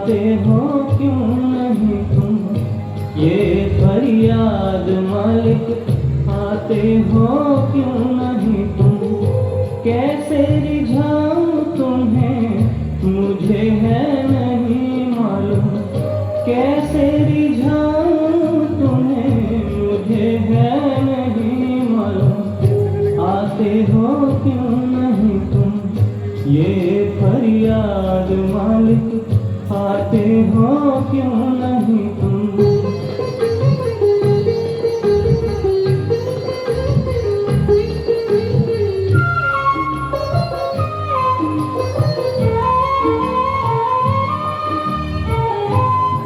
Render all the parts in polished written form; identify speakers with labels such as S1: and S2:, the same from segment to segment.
S1: आते हो क्यों नहीं तुम, ये फरियाद मालिक आते हो क्यों नहीं तुम। कैसे रिझाऊं तुम्हें मुझे है नहीं मालूम, कैसे रिझाऊं तुम्हें मुझे है नहीं मालूम। आते हो क्यों नहीं तुम, ये फरियाद मालिक आते हो क्यों नहीं तुम।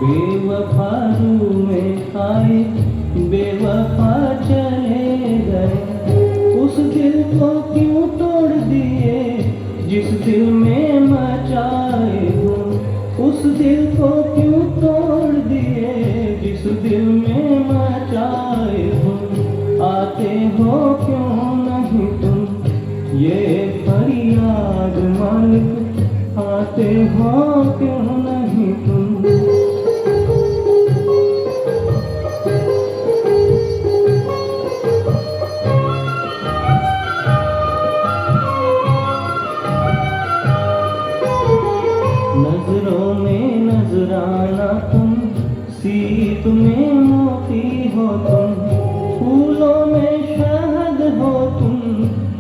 S1: बेवफा रूह में आए बेवफा चले गए, उस दिल को क्यों तोड़ दिए जिस दिल में मचाए हो। उस दिल को क्यों तोड़ दिए जिस दिल में मचाए हो। आते हो क्यों नहीं तुम, ये फरियाद मालिक आते हो क्यों नहीं तुम। नजरों में नजराना तुम, सीत में मोती हो तुम, फूलों में शहद हो तुम।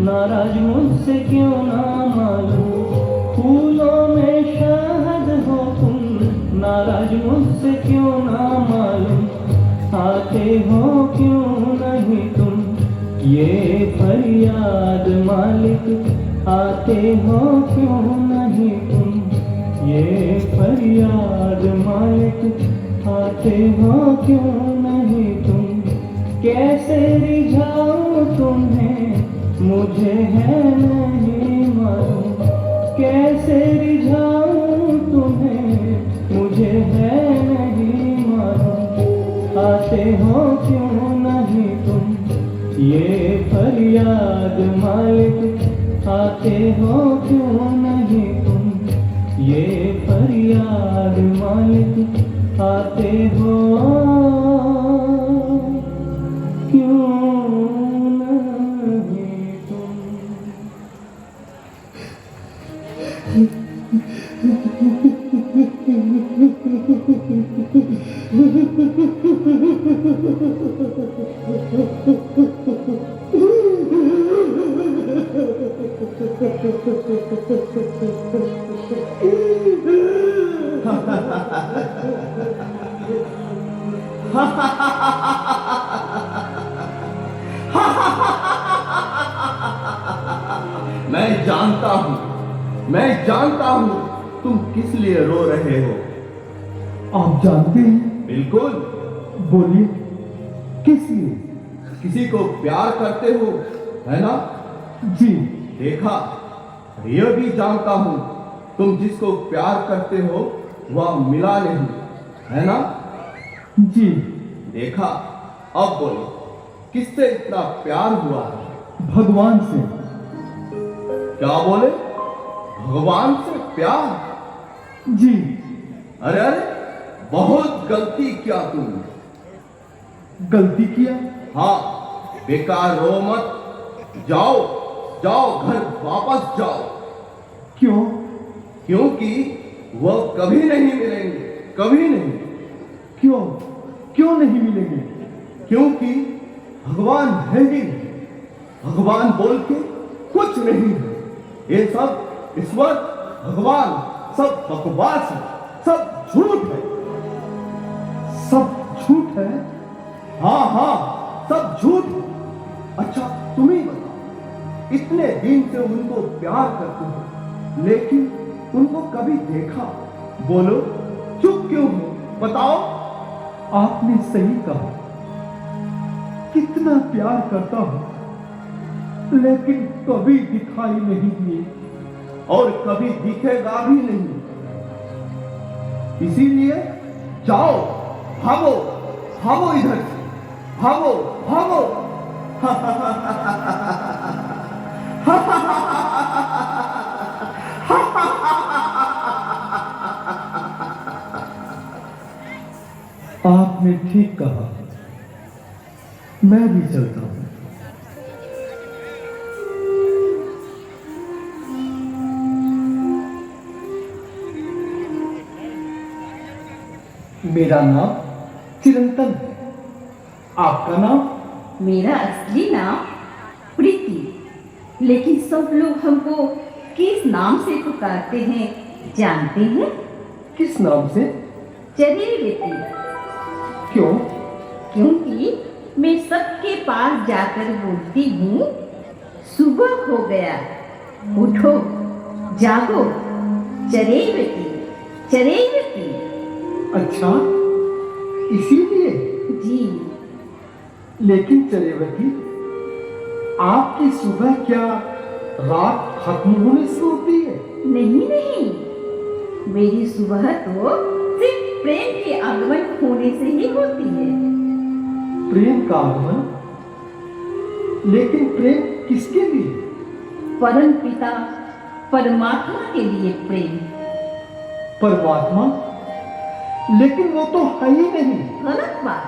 S1: नाराज मुझसे क्यों ना मालूम, फूलों में शहद हो तुम। नाराज मुझसे क्यों ना मालूम। आते हो क्यों नहीं तुम, ये फरियाद मालिक आते हो क्यों नहीं तुम। ये फरियाद मालिक आते हो क्यों नहीं तुम। कैसे रिझाऊं तुम्हें मुझे है नहीं मालूम, कैसे रिझाऊं तुम्हें मुझे है नहीं मालूम। आते हो क्यों नहीं तुम, ये फरियाद मालिक आते हो क्यों नहीं तुम। ये फरियाद मालिक आते हो क्यों नहीं तुम।
S2: मैं जानता हूं तुम किस लिए रो रहे हो।
S3: आप जानते हैं?
S2: बिल्कुल।
S3: बोलिए, किस लिए?
S2: किसी को प्यार करते हो, है ना?
S3: जी।
S2: देखा, यह भी जानता हूं तुम जिसको प्यार करते हो वह मिला नहीं, है ना?
S3: जी।
S2: देखा, अब बोलो, किससे इतना प्यार हुआ है?
S3: भगवान से।
S2: क्या बोले? भगवान से प्यार?
S3: जी।
S2: अरे अरे, बहुत गलती किया तुमने।
S3: गलती किया?
S2: हाँ, बेकार रो मत। जाओ जाओ, घर वापस जाओ।
S3: क्यों?
S2: क्योंकि वह कभी नहीं मिलेंगे, कभी नहीं।
S3: क्यों? क्यों नहीं मिलेंगे?
S2: क्योंकि भगवान है ही नहीं। भगवान बोल के कुछ नहीं है। ये सब ईश्वर, भगवान सब बकवास है, सब झूठ है।
S3: सब झूठ है?
S2: हाँ हाँ, सब झूठ है। अच्छा, तुम ही बताओ, इतने दिन से उनको प्यार करते हो लेकिन उनको कभी देखा? बोलो, चुप क्यों हो? बताओ।
S3: आपने सही कहा, कितना प्यार करता हूं लेकिन कभी दिखाई नहीं दिए
S2: और कभी दिखेगा भी नहीं। इसीलिए जाओ, भागो भागो, इधर से भागो भागो।
S3: आपने ठीक कहा, मैं भी चलता हूं। मेरा नाम चिरंतन है, आपका नाम?
S4: मेरा असली नाम प्रीति, लेकिन सब लोग हमको किस नाम से पुकारते हैं जानते हैं?
S3: किस नाम से?
S4: चरेवती।
S3: क्यों?
S4: क्योंकि मैं सबके पास जाकर बोलती हूँ, सुबह हो गया, उठो, जागो, चरेवती, चरेवती।
S3: अच्छा, इसीलिए?
S4: जी।
S3: लेकिन चरेवती, आपकी सुबह क्या रात खत्म होने से होती है?
S4: नहीं नहीं, मेरी सुबह तो सिर्फ प्रेम के आगमन होने से ही होती है।
S3: प्रेम का आगमन? लेकिन प्रेम किसके लिए?
S4: परम पिता परमात्मा के लिए प्रेम।
S3: परमात्मा? लेकिन वो तो है ही नहीं।
S4: गलत बात।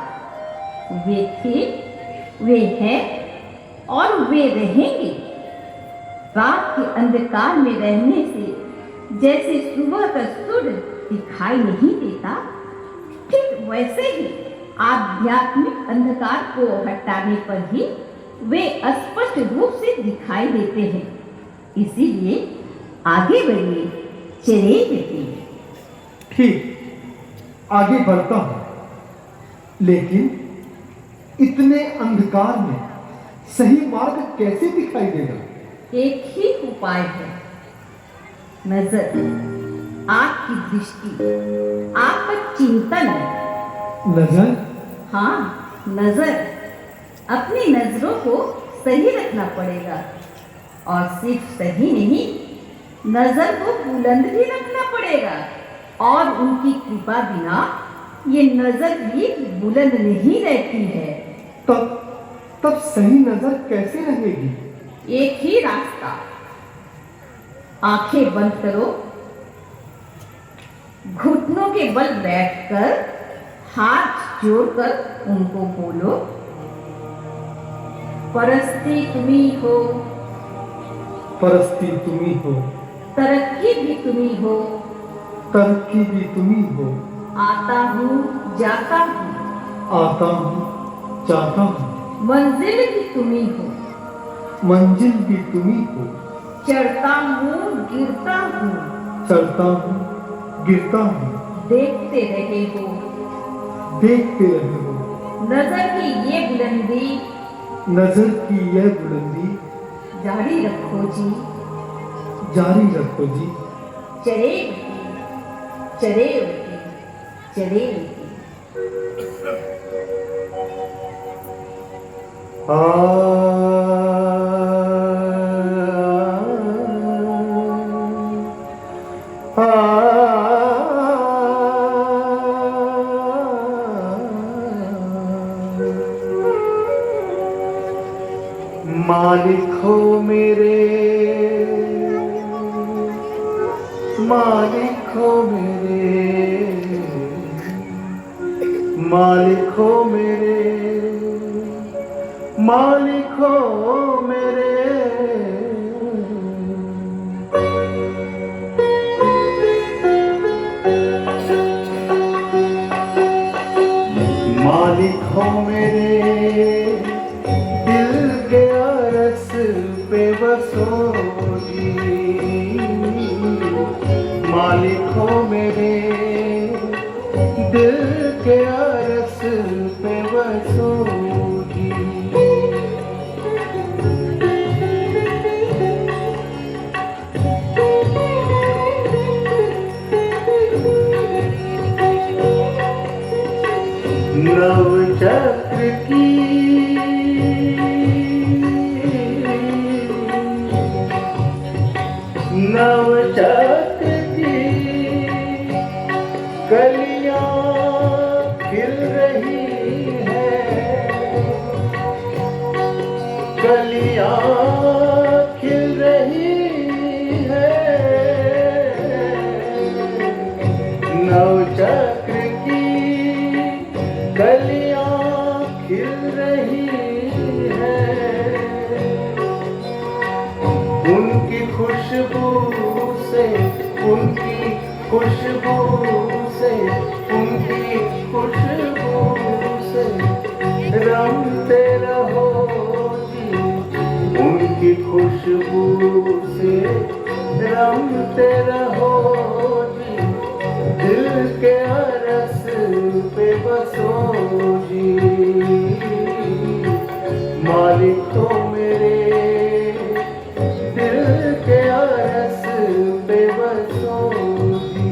S4: वे थे, वे हैं और वे रहेंगे। रात के अंधकार में रहने से जैसे सुबह का सूर्य दिखाई नहीं देता, ठीक वैसे ही आध्यात्मिक अंधकार को हटाने पर ही वे स्पष्ट रूप से दिखाई देते हैं। इसीलिए आगे बढ़िए, चले बेटे।
S3: ठीक, आगे बढ़ता हूं। लेकिन इतने अंधकार में सही मार्ग कैसे दिखाई देगा?
S4: एक ही उपाय है, नजर, आपकी दृष्टि, आपका चिंतन।
S3: नजर?
S4: हाँ, नजर। अपनी नजरों को सही रखना पड़ेगा, और सिर्फ सही नहीं, नजर को बुलंद भी रखना पड़ेगा। और उनकी कृपा बिना ये नजर भी बुलंद नहीं रहती है।
S3: तब सही नजर कैसे रहेगी?
S4: एक ही रास्ता, आंखें बंद करो, घुटनों के बल बैठकर हाथ जोड़कर उनको बोलो, परस्ती तुम्ही हो,
S3: परस्ती तुम्ही हो,
S4: तरक्की भी तुम्ही हो,
S3: तरक्की भी तुम्ही हो,
S4: आता हूँ जाता हूँ,
S3: आता हूँ जाता हूँ,
S4: मंजिल भी तुम्ही हो,
S3: मंजिल भी तुम्ही हो,
S4: चढ़ता हूँ गिरता हूँ,
S3: चलता हूँ गिरता हूँ,
S4: देखते रहे हो,
S3: देखते रहे हो,
S4: नजर की ये बुलंदी
S3: नजर की यह बुलंदी
S4: जारी रखो जी,
S3: जारी रखो जी।
S4: चरेवती, चरेवती, चरेवती।
S1: मालिक हो मेरे, मालिक हो मेरे, मालिक हो मेरे, मालिक हो मेरे। मालिक हो मेरे, दिल के अरस पे बसोगी। मालिक हो मेरे, दिल के अरस पे बसोगी। नव चक्र की नव चक्र की कलियां खिल रही हैं, कलियां खिल रही हैं। नव चक्र की से, उनकी खुशबू से, उनकी खुशबू से रमते रहो जी, उनकी खुशबू से रमते रहो जी, दिल के अरस पे बसो जी, मालिक तो मेरे दिल के अरस पे बसो जी।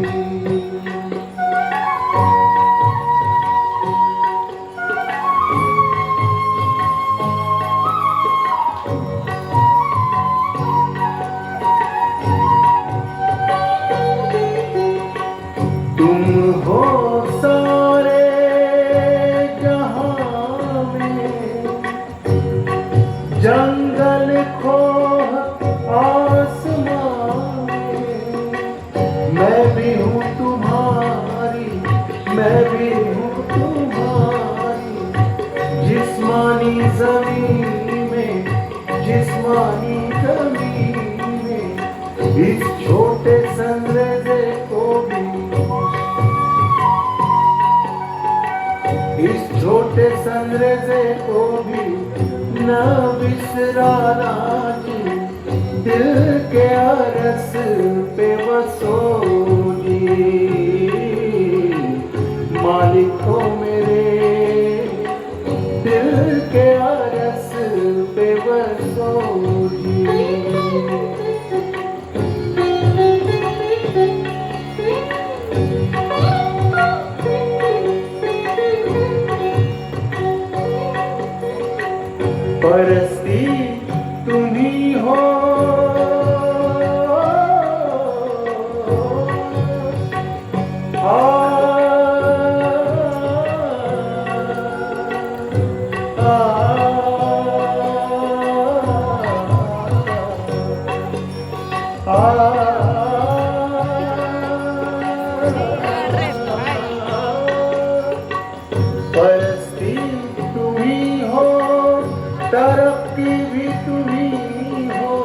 S1: तुम हो सारे जहां में, जंगल खो आसमां में, मैं भी हूँ तुम्हारी, मैं भी हूँ तुम्हारी, जिस्मानी ज़मीन में, जिस्मानी ज़मीन में, इस छोटे संरजे को भी, इस छोटे संरजे को भी न बिसराना जी, दिल के अरस पे बसो जी, मालिक हो मेरे दिल के अरस पे बसो जी। परस्ती तुम्ही हो, परस्ती तुम्ही हो, तरक्की भी तुम्ही हो,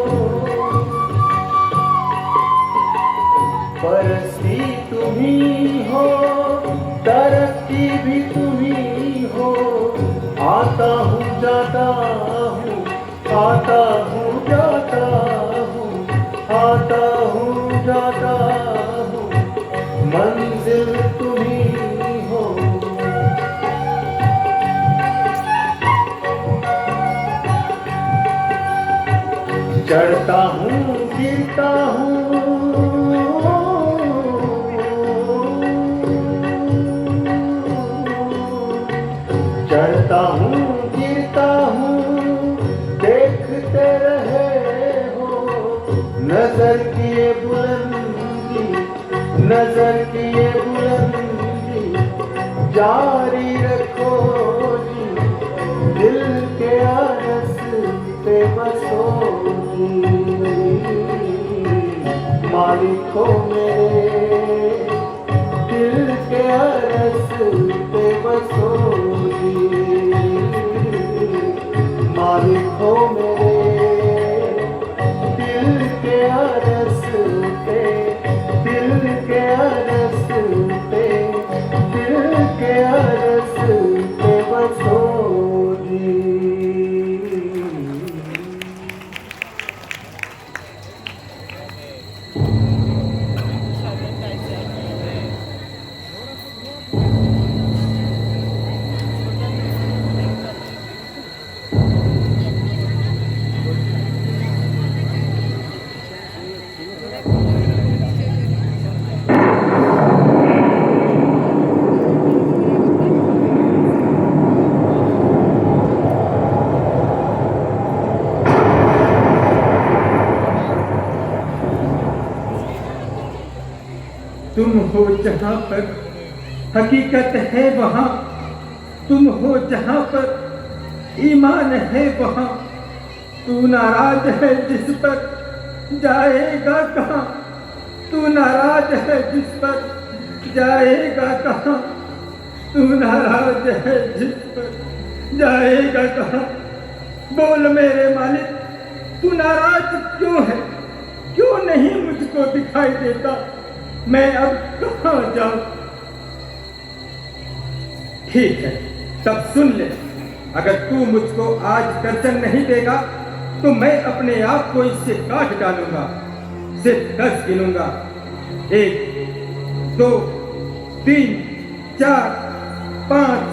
S1: परस्ती तुम्ही हो, तरक्की भी तुम्ही हो, आता हूँ जाता हूँ, आता हूँ जाता हूँ, आता हूँ जाता हूँ, मंजिल तुम्ही हो। चढ़ता हूँ गिरता हूँ, चढ़ता हूँ गिरता हूँ, देखते रहे हो, नजर किए बुलंदी, नजर किए बुलंदी, जारी रखो जी, दिल के अरस पे बसो जी, मालिक हो मेरे दिल के अरस पे बसो जी, मालिक हो मेरे दिल के अरस पे, दिल के अरस पे, दिल के अरस पे बसो जी।
S3: तुम हो जहां पर हकीकत है वहां, तुम हो जहां पर ईमान है वहां, तू नाराज है जिस पर जाएगा कहां, तू नाराज है जिस पर जाएगा कहां, तू नाराज है जिस पर जाएगा कहां। बोल मेरे मालिक, तू नाराज क्यों है? क्यों नहीं मुझको दिखाई देता? मैं अब कहाँ जाऊं? ठीक है, तब सुन ले। अगर तू मुझको आज दर्शन नहीं देगा तो मैं अपने आप को इससे काट डालूंगा। सिर्फ 10 गिनूंगा। 1 2 3 4 5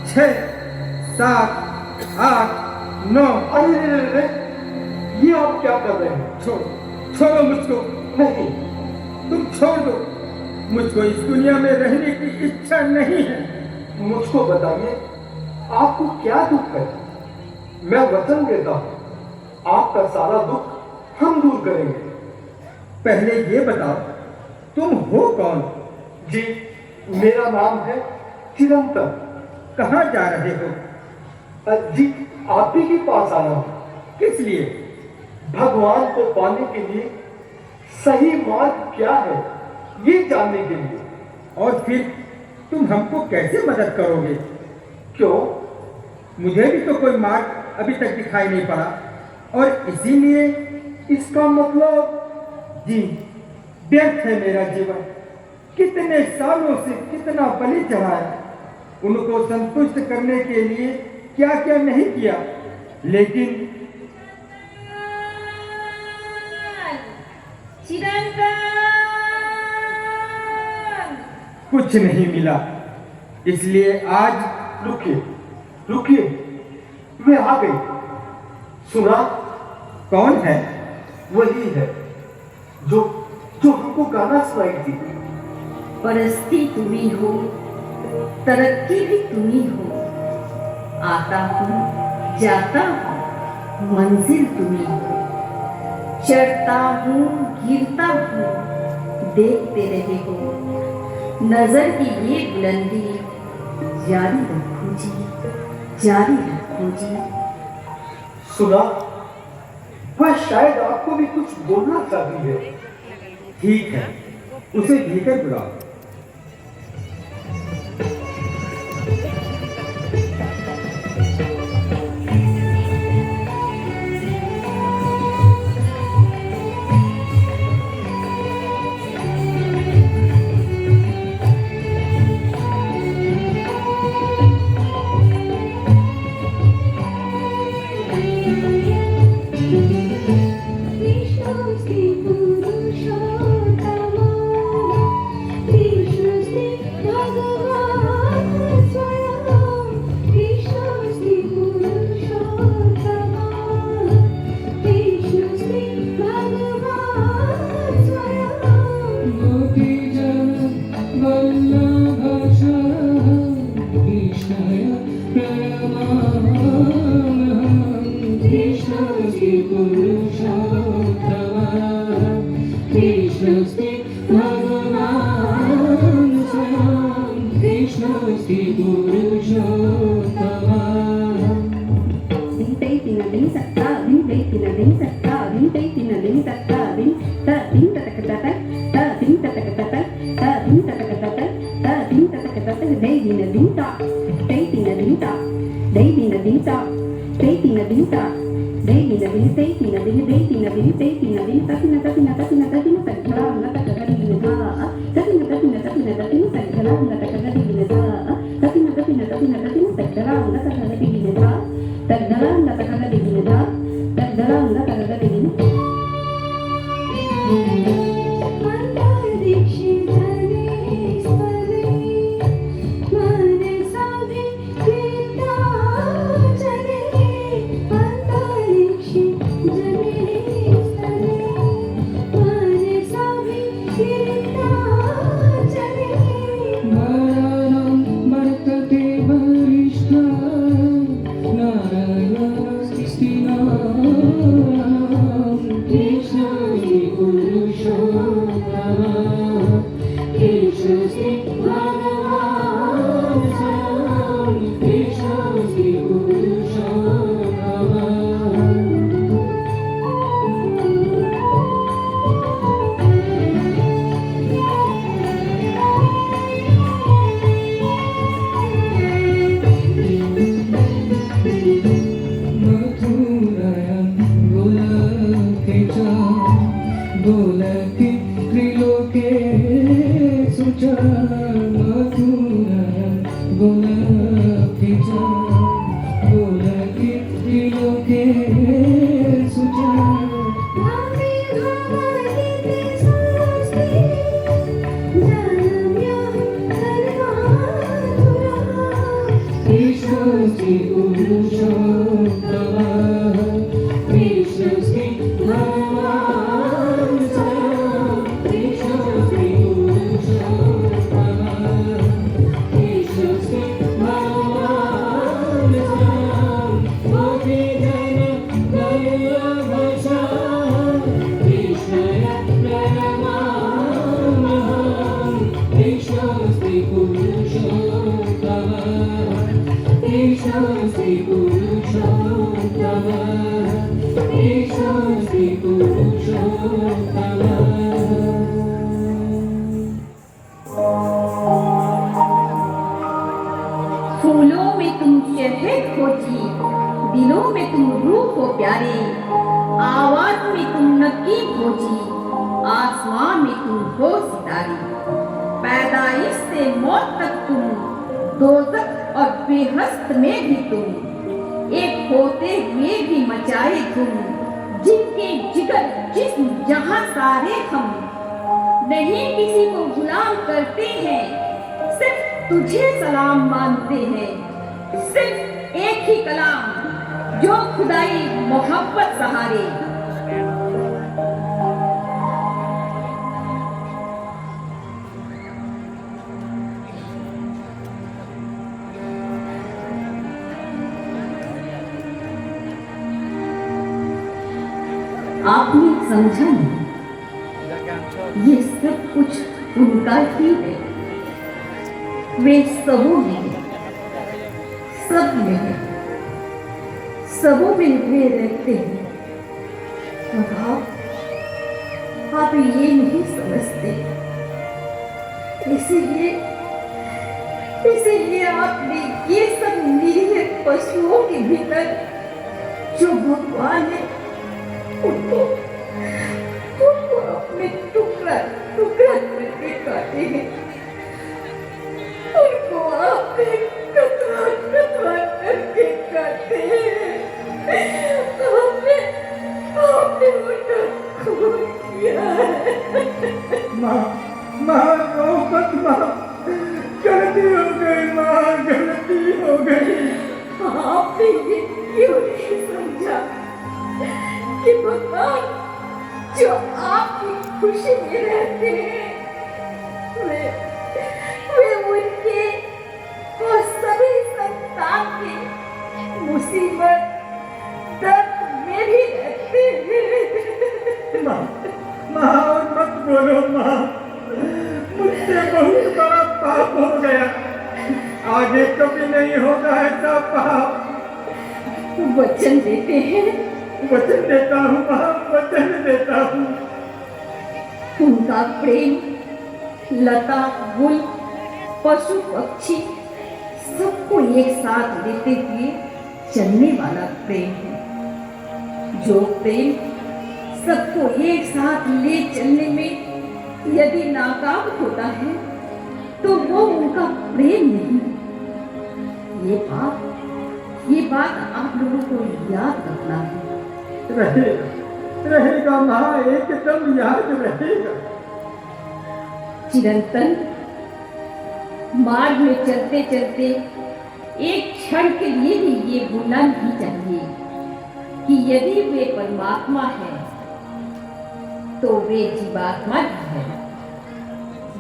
S3: 6 7 8 9।
S2: अरे ये आप क्या कर रहे हैं?
S3: छोड़ो मुझको।
S2: नहीं,
S3: तुम छोड़ दो। मुझको इस दुनिया में रहने की इच्छा नहीं है।
S2: मुझको बताइए, आपको क्या दुख है? मैं वचन देता हूं, आपका सारा दुख हम दूर करेंगे।
S3: पहले ये बताओ, तुम हो कौन?
S2: जी, मेरा नाम है चिरंतन।
S3: कहाँ जा रहे हो?
S2: जी, आप ही के पास आया हूं।
S3: किस लिए?
S2: भगवान को पाने के लिए सही मार्ग क्या है, ये जानने के लिए।
S3: और फिर तुम हमको कैसे मदद करोगे?
S2: क्यों?
S3: मुझे भी तो कोई मार्ग अभी तक दिखाई नहीं पड़ा, और इसीलिए
S2: इसका मतलब?
S3: जी, व्यर्थ है मेरा जीवन। कितने सालों से कितना बलि चढ़ाया, उनको संतुष्ट करने के लिए क्या क्या नहीं किया, लेकिन कुछ नहीं मिला। इसलिए आज
S2: रुकिए, रुकिए, वे आ गई। सुना?
S3: कौन है?
S2: वही है जो जो हमको गाना सुनाई थी।
S4: परस्ती तुम्ही हो, तरक्की भी तुम्ही हो। आता हूँ, जाता हूँ, मंजिल तुम्ही हो। चढ़ता हूँ, गिरता हूँ, देखते रहे हो। नजर की ये बुलंदी जारी रखो जी, जारी रखो जी।
S2: सुना? वह शायद आपको भी कुछ बोलना चाहती है।
S3: ठीक है, उसे भीतर बुलाओ।
S4: फूलों में तुम शहद खोजी, दिलों में तुम रूप हो प्यारे, आवाज में तुम नकीब खोजी, आसमां में तुम हो सितारे। पैदाइश से मौत तक तुम, दोज़ख और बेहस्त में भी तुम, एक होते हुए भी मचाए तुम, जिनके जिगर जिस्म जहां सारे हम। नहीं किसी को गुलाम करते हैं, सिर्फ तुझे सलाम मानते हैं, सिर्फ एक ही कलाम जो खुदाई मोहब्बत सहारे। आपने समझा नहीं, ये सब कुछ उनका ही है। वे सबों में है, सब में है, सबों में वे रहते हैं। और आप ये नहीं समझते, इसीलिए आपने ये सब निरीह पशुओं के भीतर जो भगवान है उनको अपने टुकड़ा टुकड़ा करके काटे हैं। उनको आपने कतरा कतरा करके काटे हैं। आपने उनका खून किया है।
S3: माँ रो मत माँ, गलती हो गई माँ, गलती हो गई।
S4: आपने ये क्यों नहीं समझा कि भगवान जो आपकी खुशी में रहते हैं, वे उनके और सभी संतान की मुसीबत दर्द में भी रहते हैं।
S3: माँ और मत बोलो माँ, मुझसे बहुत बड़ा पाप हो गया, आगे कभी नहीं होगा ऐसा पाप।
S4: वचन देते हैं?
S3: वचन देता हूँ माँ, वचन देता हूँ।
S4: उनका प्रेम लता गुल पशु पक्षी सबको एक साथ लेते हुए चलने वाला प्रेम है। जो प्रेम सबको एक साथ ले चलने में यदि नाकाम होता है तो वो उनका प्रेम नहीं। ये बात आप लोगों को याद रखना है।
S3: रहेगा माँ, एकदम याद रहेगा।
S4: चिरंतन मार्ग में चलते चलते एक क्षण के लिए भी ये भूलना नहीं चाहिए कि यदि वे परमात्मा है तो वे जीवात्मा भी है।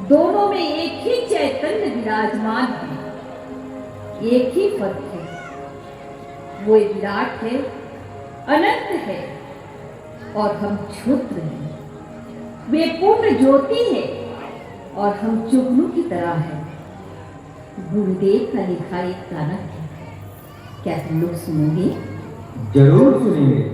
S4: दोनों में एक ही चैतन्य विराजमान है, एक ही फर्क है, वो विराट है, अनंत है और हम क्षुद्र हैं। वे पूर्ण ज्योति है और हम जुगनू की तरह है। गुरुदेव का लिखा एक गाना है, क्या तुम लोग सुनोगे?
S3: जरूर सुनेंगे।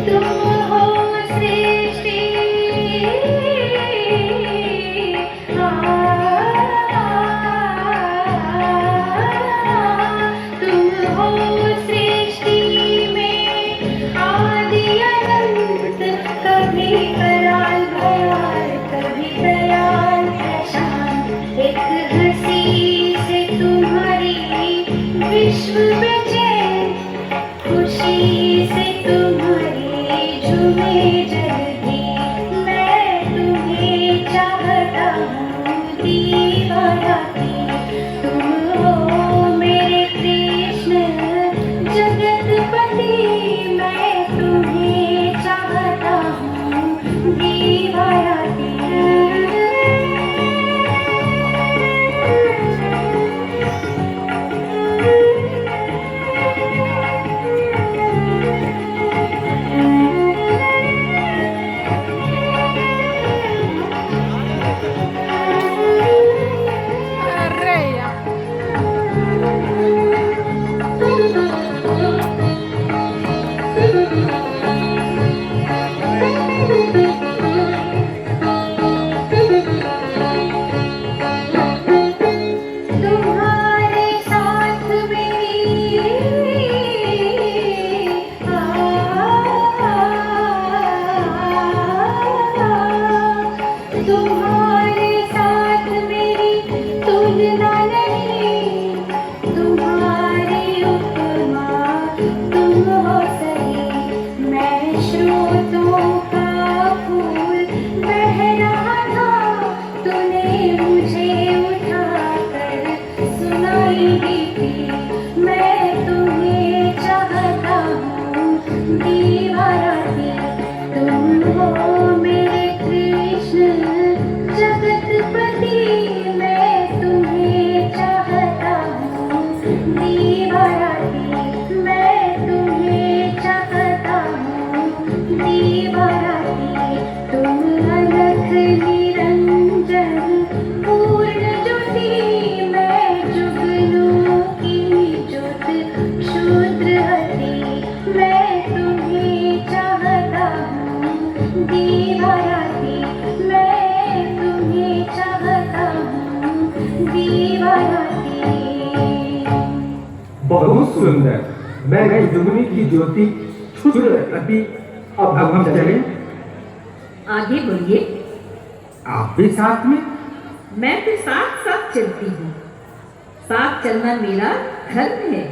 S5: तुम हो सृष्टि तुम हो सृष्टि में आदि अनंत, कभी कराल भयाल कभी दयाल प्रशांत। एक हंसी से तुम्हारी विश्व बेचैन, खुशी से तुम्हारी झूमे जल्दी। मैं तुम्हें चाहता हूँ दीवाना की। तुम हो मेरे कृष्ण जगतपति, मैं तुम्हें चाहता हूँ दीवाना की। तुम्हारे साथ मेरी तुम्हारे साथ मेरी तुलना नहीं, तुम्हारी उपमा तुम हो सही। मैं स्रोतों का फूल बह रहा था, तूने मुझे उठाकर सुनाई दी थी। मैं तुम्हें चाहता हूँ दीवाना की। तुम हो मेरे कृष्ण जगतपति, मैं तुम्हें चाहता हूँ दीवाना की। मैं तुम्हें चाहता हूँ दीवाना की। तुम अलख निरंजन पूर्ण ज्योति, मैं जुगनू की ज्योत शूद्रवती। मैं तुम्हें चाहता हूँ दीवाना की। मैं तुम्हें चाहता हूँ दीवाना की।
S3: बहुत सुंदर। मैं जुगनी की ज्योति क्षुद्र अति। अब हम चलें।
S4: आगे बढ़िए।
S3: आप भी साथ में।
S4: मैं तो साथ साथ चलती हूँ, साथ चलना मेरा धर्म है।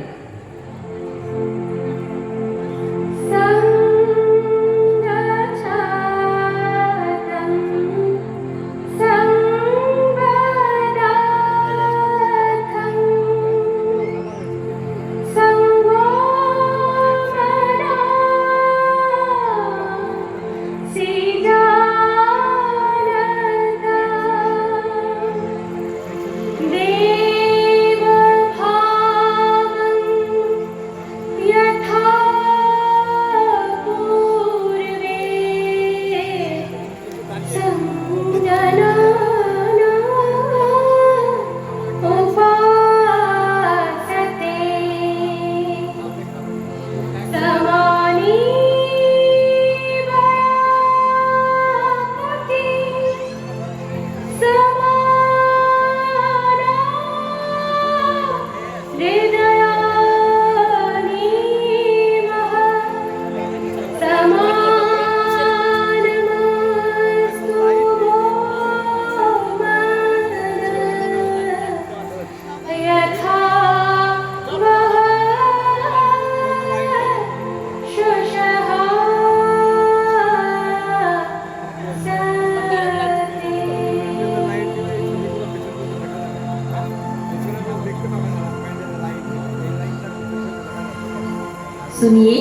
S4: सुनिए,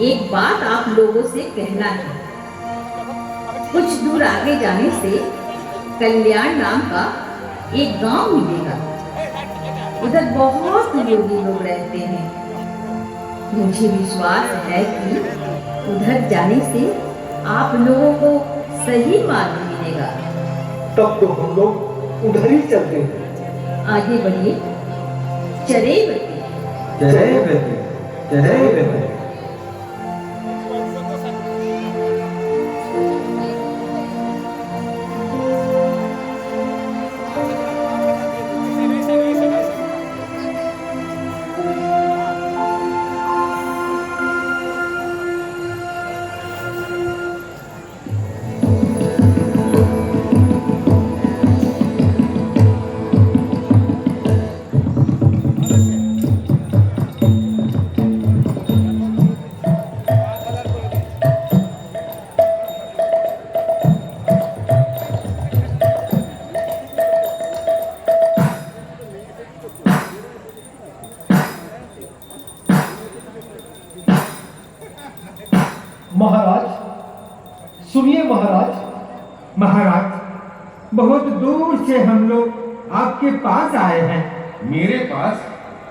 S4: एक बात आप लोगों से कहना है। कुछ दूर आगे जाने से कल्याण नाम का एक गांव मिलेगा। उधर बहुत योगी लोग रहते हैं। मुझे विश्वास है कि उधर जाने से आप लोगों को सही मार्ग मिलेगा।
S3: तब तो हम लोग उधर ही चलते हैं।
S4: आगे बढ़िए। चरैवती
S3: जय बेटे, जय बेटे।
S2: महाराज, सुनिए महाराज।
S3: महाराज, बहुत दूर से हम लोग आपके पास आए हैं।
S1: मेरे पास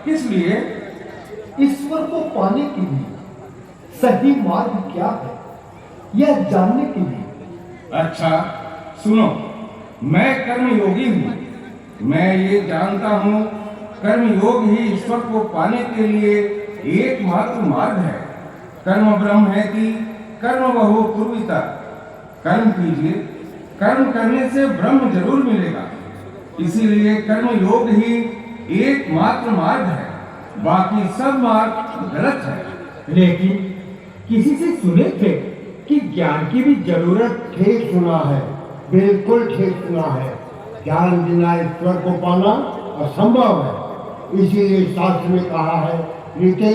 S1: किस लिए?
S2: ईश्वर को पाने के लिए सही मार्ग क्या है यह जानने के लिए।
S1: अच्छा सुनो, मैं कर्मयोगी हूँ। मैं ये जानता हूँ कर्मयोग ही ईश्वर को पाने के लिए एकमात्र मार्ग है। कर्म ब्रह्म है कि कर्म बहु पूर्विता। कर्म कीजिए, कर्म करने से ब्रह्म जरूर मिलेगा। इसीलिए कर्म योग ही एकमात्र मार्ग है, बाकी सब मार्ग गलत है।
S3: लेकिन किसी से सुने थे कि ज्ञान की भी जरूरत।
S6: ठीक सुना है, बिल्कुल ठीक सुना है। ज्ञान बिना ईश्वर को पाना असंभव है। इसीलिए शास्त्र में कहा है, रीते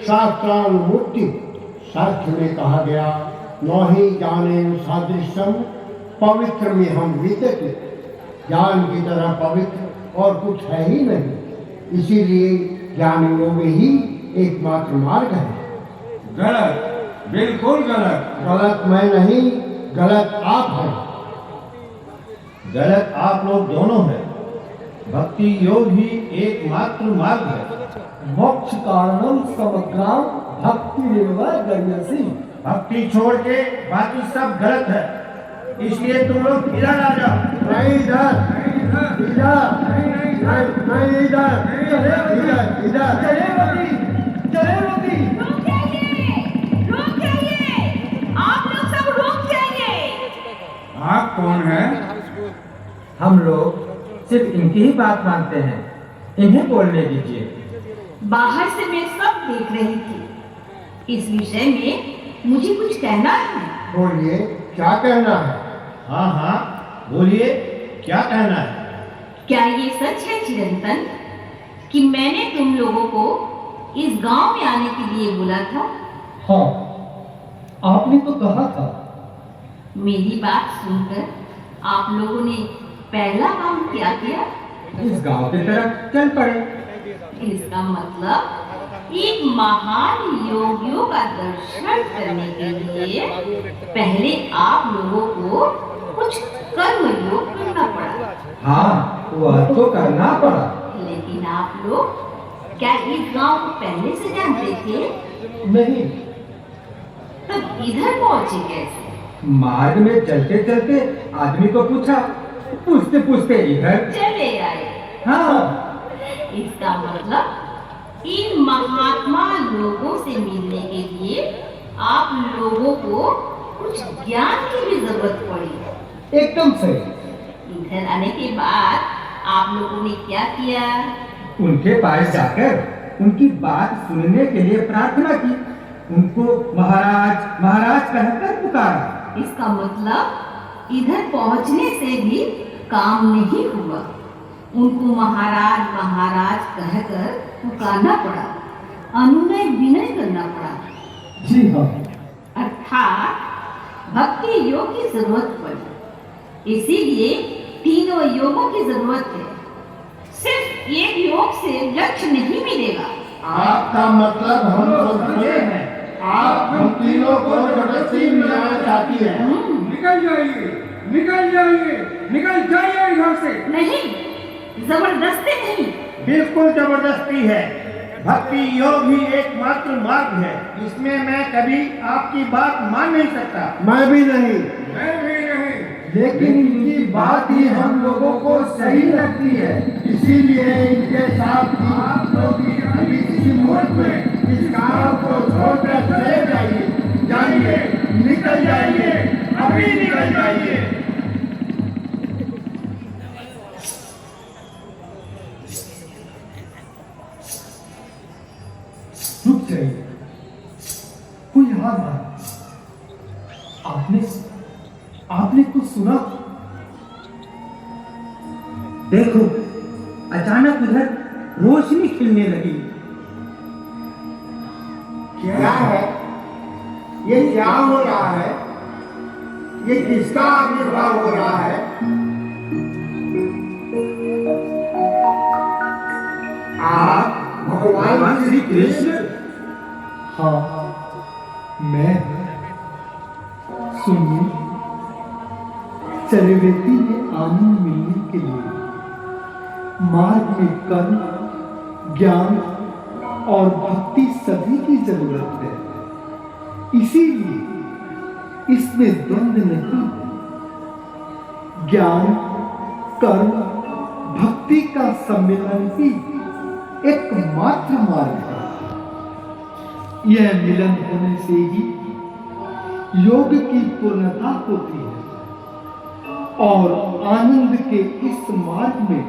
S6: शास्त्रानुमुक्ति। शास्त्र में कहा गया, न ही ज्ञाने सादृश्यम पवित्र में हम विद्यते। ज्ञान की तरह पवित्र और कुछ है ही नहीं। इसीलिए ज्ञान योग ही एकमात्र मार्ग है।
S1: गलत, बिल्कुल गलत।
S6: गलत मैं नहीं, गलत आप हैं।
S2: गलत आप लोग दोनों हैं। भक्ति योग ही एकमात्र मार्ग है। मोक्ष कारणम समग्राम भक्ति गण्यसी।
S6: भक्ति छोड़ के बाकी सब गलत है। इसलिए तुम लोग इधर आ जाओ। नहीं इधर, इधर, नहीं इधर, इधर, इधर।
S4: रुक जाइए, आप लोग सब रुक जाइए।
S1: आप कौन हैं?
S3: हम लोग सिर्फ इनकी ही बात मानते हैं, इन्हें बोलने दीजिए।
S4: बाहर से मैं सब देख रही थी। इस विषय में मुझे कुछ कहना है।
S6: बोलिए, क्या कहना है?
S2: हाँ हाँ बोलिए, क्या कहना है?
S4: क्या ये सच है चिरंतन कि मैंने तुम लोगों को इस गांव में आने के लिए बोला था?
S2: हाँ, आपने तो कहा था।
S4: मेरी बात सुनकर आप लोगों ने पहला काम क्या किया?
S3: इस गांव की तरफ चल पड़े।
S4: इसका मतलब एक महान योगियों का दर्शन करने के लिए पहले आप लोगों को कुछ कर्म योग करना पड़ा।
S3: हाँ, वह तो करना पड़ा।
S4: लेकिन आप लोग क्या इस गांव को पहले से जानते थे?
S2: नहीं।
S4: तब इधर पहुंचे कैसे?
S3: मार्ग में चलते चलते आदमी को पूछा, पूछते पूछते इधर
S4: चले आए।
S3: हाँ।
S4: इसका मतलब इन महात्मा लोगों से मिलने के लिए आप लोगों को कुछ ज्ञान की भी जरूरत पड़ी।
S2: एकदम सही।
S4: इधर आने के बाद आप लोगों ने क्या किया?
S3: उनके पास जाकर उनकी बात सुनने के लिए प्रार्थना की। उनको महाराज महाराज कहकर पुकारा।
S4: इसका मतलब इधर पहुंचने से भी काम नहीं हुआ। उनको महाराज महाराज कहकर पुकारना पड़ा, अनुनय विनय करना पड़ा।
S2: जी हाँ।
S4: अर्थात भक्ति योग की जरूरत पड़ी। इसीलिए तीनों योगों की जरूरत है। सिर्फ एक योग से लक्ष्य नहीं मिलेगा।
S6: आपका मतलब हम लोग ये है, आप हम तीनों को जबरदस्ती मिलाना चाहती है।
S1: निकल जाइए, निकल जाइए, निकल जाइए इधर से।
S4: नहीं, जबरदस्ती नहीं।
S6: बिल्कुल जबरदस्ती है। भक्ति योग ही एकमात्र मार्ग है। इसमें मैं कभी आपकी बात मान नहीं सकता। मैं भी नहीं।
S1: मैं भी नहीं।
S2: लेकिन इनकी बात ही हम लोगों को सही लगती है, इसीलिए इनके साथ आप लोग भी अभी इसी मुल्क में इस काम को छोड़कर चले जाइए। जाइए, निकल जाइए, अभी निकल जाइए। रुक जाइए, कोई हाथ मार। आपने कुछ सुना?
S3: देखो, अचानक उधर रोशनी खिलने लगी।
S6: क्या है ये? क्या हो रहा है? ये किसका आविर्भाव हो रहा है? आप भगवान श्री कृष्ण?
S2: हाँ, मैं। सुनिए, चले व्यक्ति में आनंद मिलने के लिए मार्ग में कर्म, ज्ञान और भक्ति सभी की जरूरत है। इसीलिए इसमें द्वंद्व नहीं है। ज्ञान, कर्म, भक्ति का सम्मिलन ही एकमात्र मार्ग है। यह मिलन होने से ही योग की पूर्णता होती है और आनंद के इस मार्ग में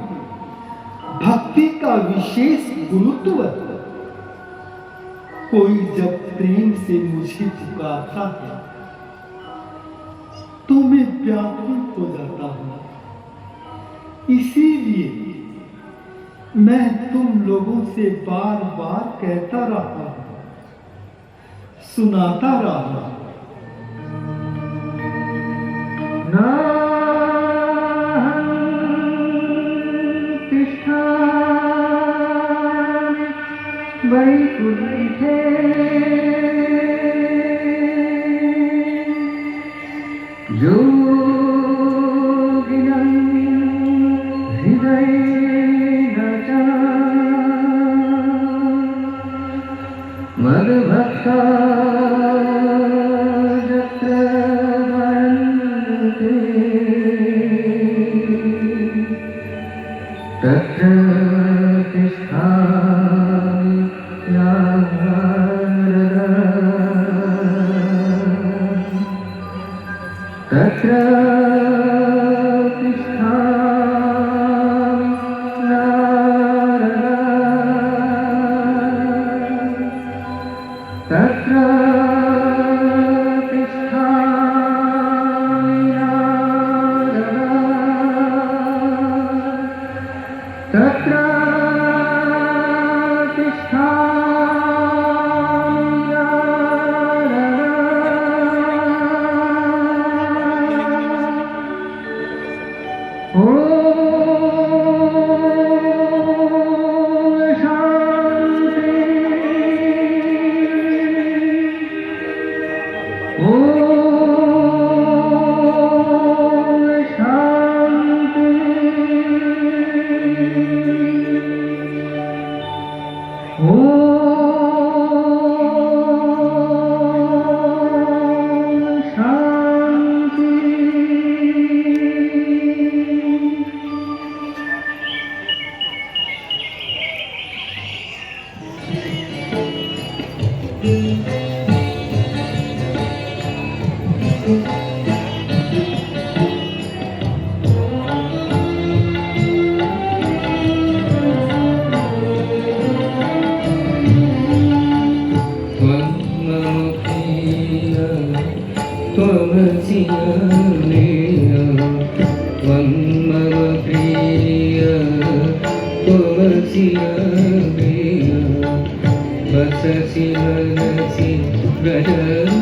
S2: भक्ति का विशेष गुरुत्व है। कोई जब प्रेम से मुझे पुकारता है तो मैं व्याकुल हो जाता हूं। इसीलिए मैं तुम लोगों से बार बार कहता रहा हूं, सुनाता रहा हूं।
S3: वैकुंठे योगिनं हृदयेन च मद्भक्ता यत्र वरन्ते तत्र तिष्ठामि नारद। तत्र तिष्ठामि नारद। तत्र तिष्ठामि नारद। तत्र
S7: बससि मनसि ब्रजराज,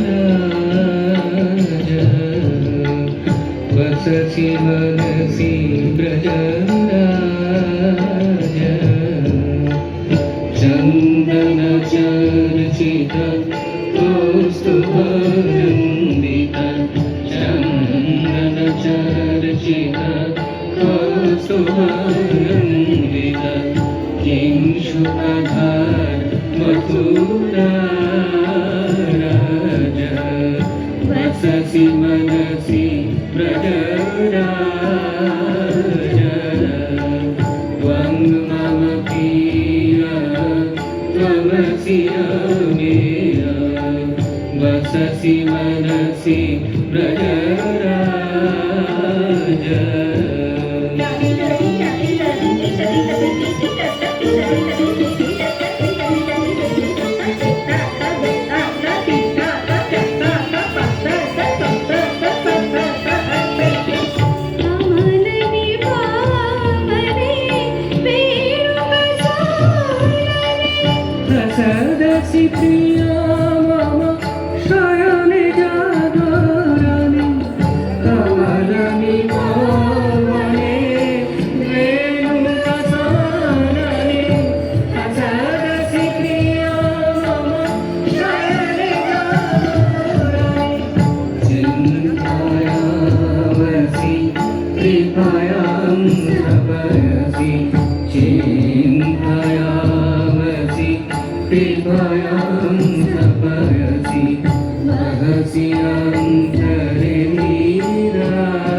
S7: बससि मनसि ब्रजराज। चन्दन चर्चित कौस्तुभवन्दित, चन्दन चर्चित कौस्तुभवन्दित, किंशुकधार मथुराराज। बससि मनसि ब्रजराज। वससि मनसि व्रजराज
S5: अमन निभावने वेणुबजावने
S7: प्रसदसि प्रिया मम शयने जागरणे कमलनि पावने वेणुकसानने प्रसदसि प्रिया मम शयने जागरणे चिन्तायामसि कृपयां सपयसि चिन्तायामसि कृपयां सपयसि महसि अन्तरे नीराज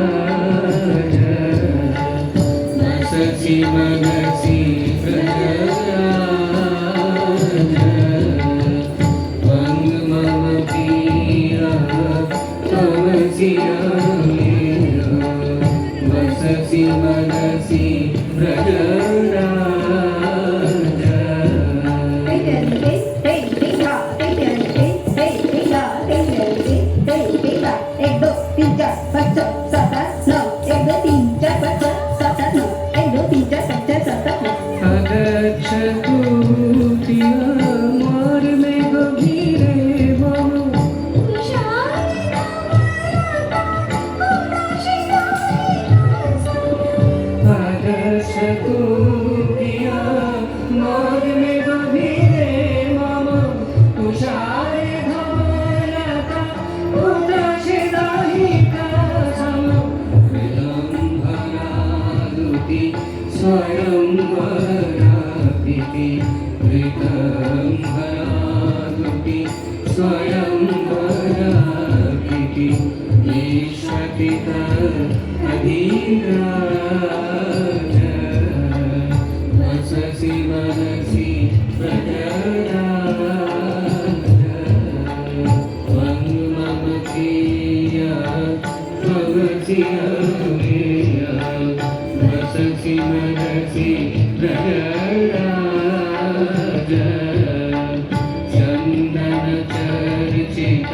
S7: वससि मनसि व्रजराज त्वं मम प्रियः त्वमसि अमेयः वससि मनसि व्रजराज
S4: एक दो तीन चार पाँच छः सात आठ नौ एक दो तीन चार पाँच छः सात आठ नौ एक दो तीन चार पाँच छः सात आठ नौ
S7: अगच्छतु प्रिया मार में गभीरे मम अगच्छतु प्रिया मार में गभीरे मम तुषारे धवलता उदशिदाहिका सम विलम्भनादुति स्वयं वरापिति विलम्भनादुति स्वयं वरापिति ईश्वतित अधिराज वससि मनसि व्रजराज त्वं मम प्रियः त्वमसि अमेयः वससि मनसि व्रजराज चन्दनचर्चित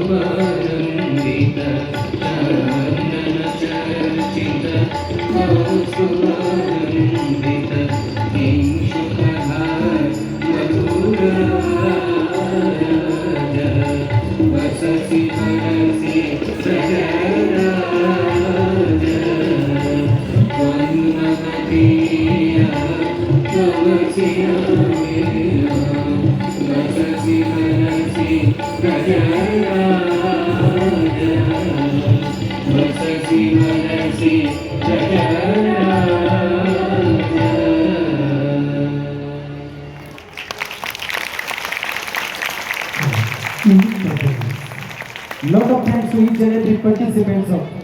S7: कौस्तुभवन्दित चन्दनचर्चित कौस्तुभवन्दित किंशुकहार मधुराज वससि मनसि व्रजराज त्वं मम प्रियः त्वमसि अमेयः वससि मनसि व्रजराज वससि मनसि Vrajraj
S3: Lot of thanks to each and every participants of